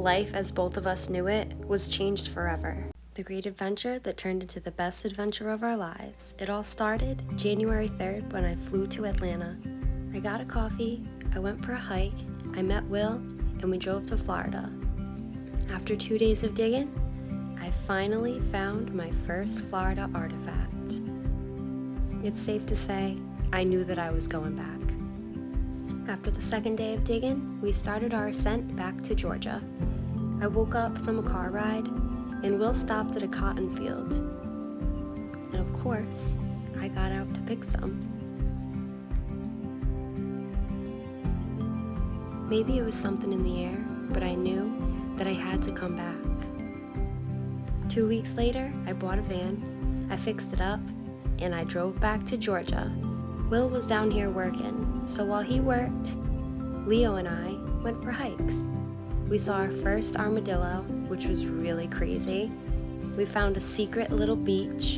Life, as both of us knew it, was changed forever. The great adventure that turned into the best adventure of our lives. It all started January 3rd when I flew to Atlanta. I got a coffee, I went for a hike, I met Will, and we drove to Florida. After 2 days of digging, I finally found my first Florida artifact. It's safe to say, I knew that I was going back. After the second day of digging, we started our ascent back to Georgia. I woke up from a car ride, and Will stopped at a cotton field. And of course, I got out to pick some. Maybe it was something in the air, but I knew that I had to come back. 2 weeks later, I bought a van, I fixed it up, and I drove back to Georgia. Will was down here working, so while he worked, Leo and I went for hikes. We saw our first armadillo, which was really crazy. We found a secret little beach.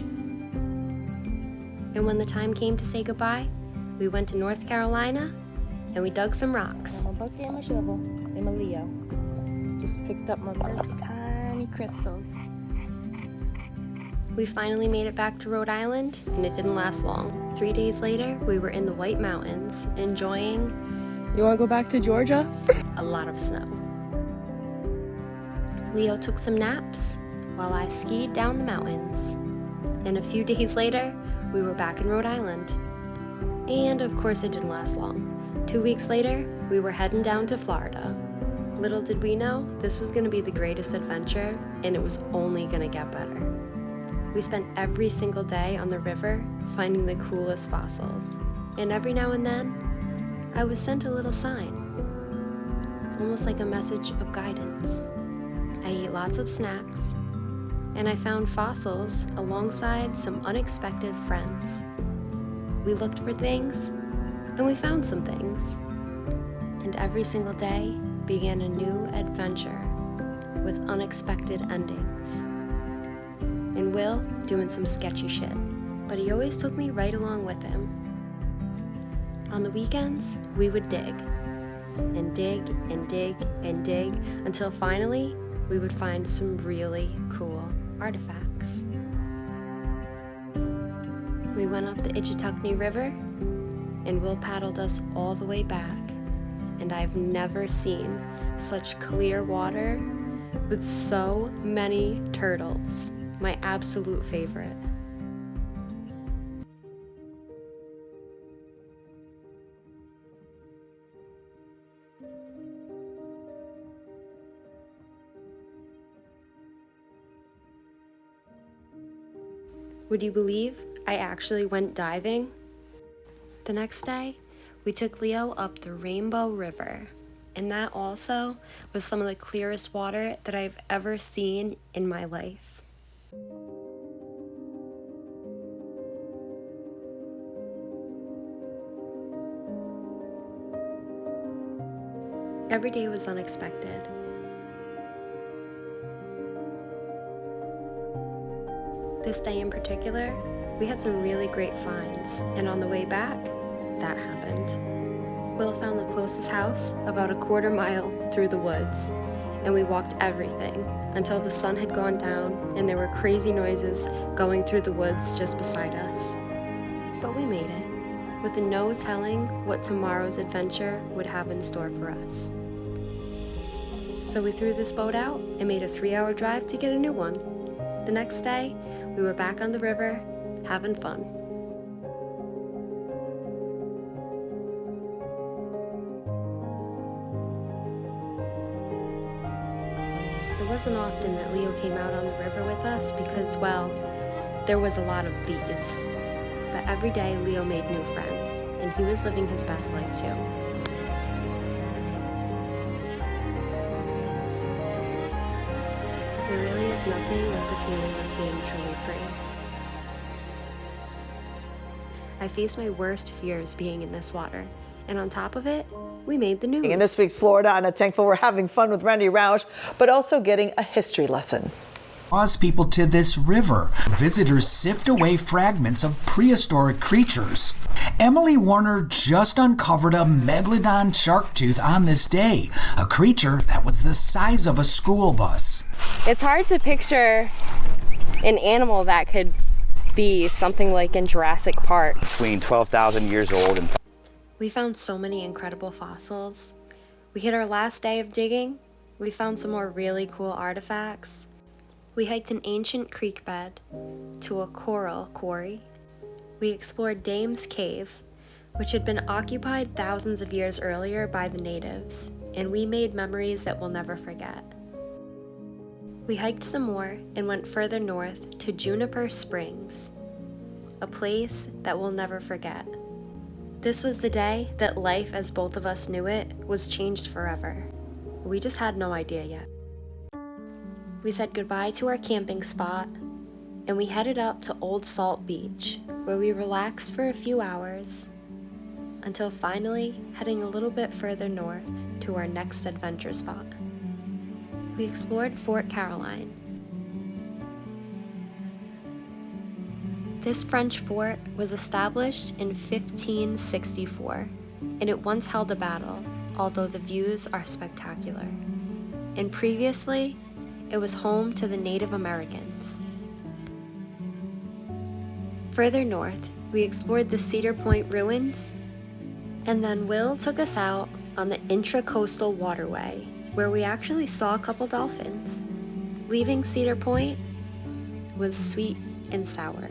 And when the time came to say goodbye, we went to North Carolina and we dug some rocks. I'm a bucket and my shovel. I'm a Leo. Just picked up my first tiny crystals. We finally made it back to Rhode Island, and it didn't last long. 3 days later, we were in the White Mountains, enjoying... You wanna go back to Georgia? a lot of snow. Leo took some naps while I skied down the mountains. And a few days later, we were back in Rhode Island. And of course it didn't last long. 2 weeks later, we were heading down to Florida. Little did we know, this was gonna be the greatest adventure, and it was only gonna get better. We spent every single day on the river finding the coolest fossils. And every now and then, I was sent a little sign, almost like a message of guidance. I ate lots of snacks, and I found fossils alongside some unexpected friends. We looked for things, and we found some things. And every single day began a new adventure with unexpected endings. And Will doing some sketchy shit, but he always took me right along with him. On the weekends, we would dig, and dig, and dig, and dig, until finally, we would find some really cool artifacts. We went up the Ichetucknee River, and Will paddled us all the way back, and I've never seen such clear water with so many turtles. My absolute favorite. Would you believe I actually went diving? The next day, we took Leo up the Rainbow River, and that also was some of the clearest water that I've ever seen in my life. Every day was unexpected. This day in particular, we had some really great finds, and on the way back, that happened. Will found the closest house about a quarter mile through the woods, and we walked everything until the sun had gone down and there were crazy noises going through the woods just beside us. But we made it, with no telling what tomorrow's adventure would have in store for us. So we threw this boat out and made a 3-hour drive to get a new one. The next day, we were back on the river, having fun. It wasn't often that Leo came out on the river with us because, well, there was a lot of thieves. But every day Leo made new friends, and he was living his best life too. There really is nothing like the feeling of being truly free. I faced my worst fears being in this water, and on top of it, we made the news. In this week's Florida, I'm thankful we're having fun with Randy Roush, but also getting a history lesson. draws people to this river. Visitors sift away fragments of prehistoric creatures. Emily Warner just uncovered a megalodon shark tooth on this day, a creature that was the size of a school bus. It's hard to picture an animal that could be something like in Jurassic Park. Between 12,000 years old and... We found so many incredible fossils. We hit our last day of digging. We found some more really cool artifacts. We hiked an ancient creek bed to a coral quarry. We explored Dame's Cave, which had been occupied thousands of years earlier by the natives, and we made memories that we'll never forget. We hiked some more and went further north to Juniper Springs, a place that we'll never forget. This was the day that life as both of us knew it was changed forever. We just had no idea yet. We said goodbye to our camping spot, and we headed up to Old Salt Beach, where we relaxed for a few hours, until finally heading a little bit further north to our next adventure spot. We explored Fort Caroline. This French fort was established in 1564, and it once held a battle, although the views are spectacular. And previously, it was home to the Native Americans. Further north, we explored the Cedar Point ruins, and then Will took us out on the Intracoastal Waterway, where we actually saw a couple dolphins. Leaving Cedar Point was sweet and sour.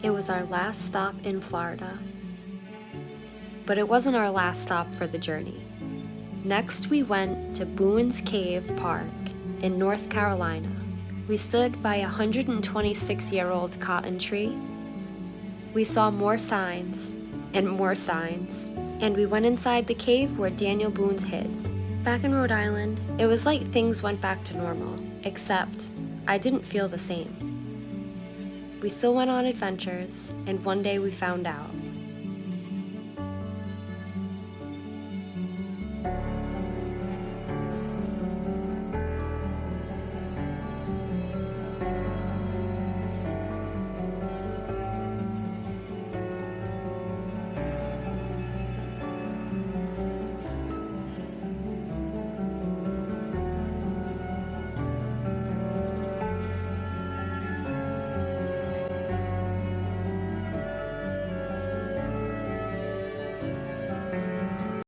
It was our last stop in Florida. But it wasn't our last stop for the journey. Next, we went to Boone's Cave Park in North Carolina. We stood by a 126-year-old cotton tree. We saw more signs, and we went inside the cave where Daniel Boone's hid. Back in Rhode Island, it was like things went back to normal, except I didn't feel the same. We still went on adventures, and one day we found out.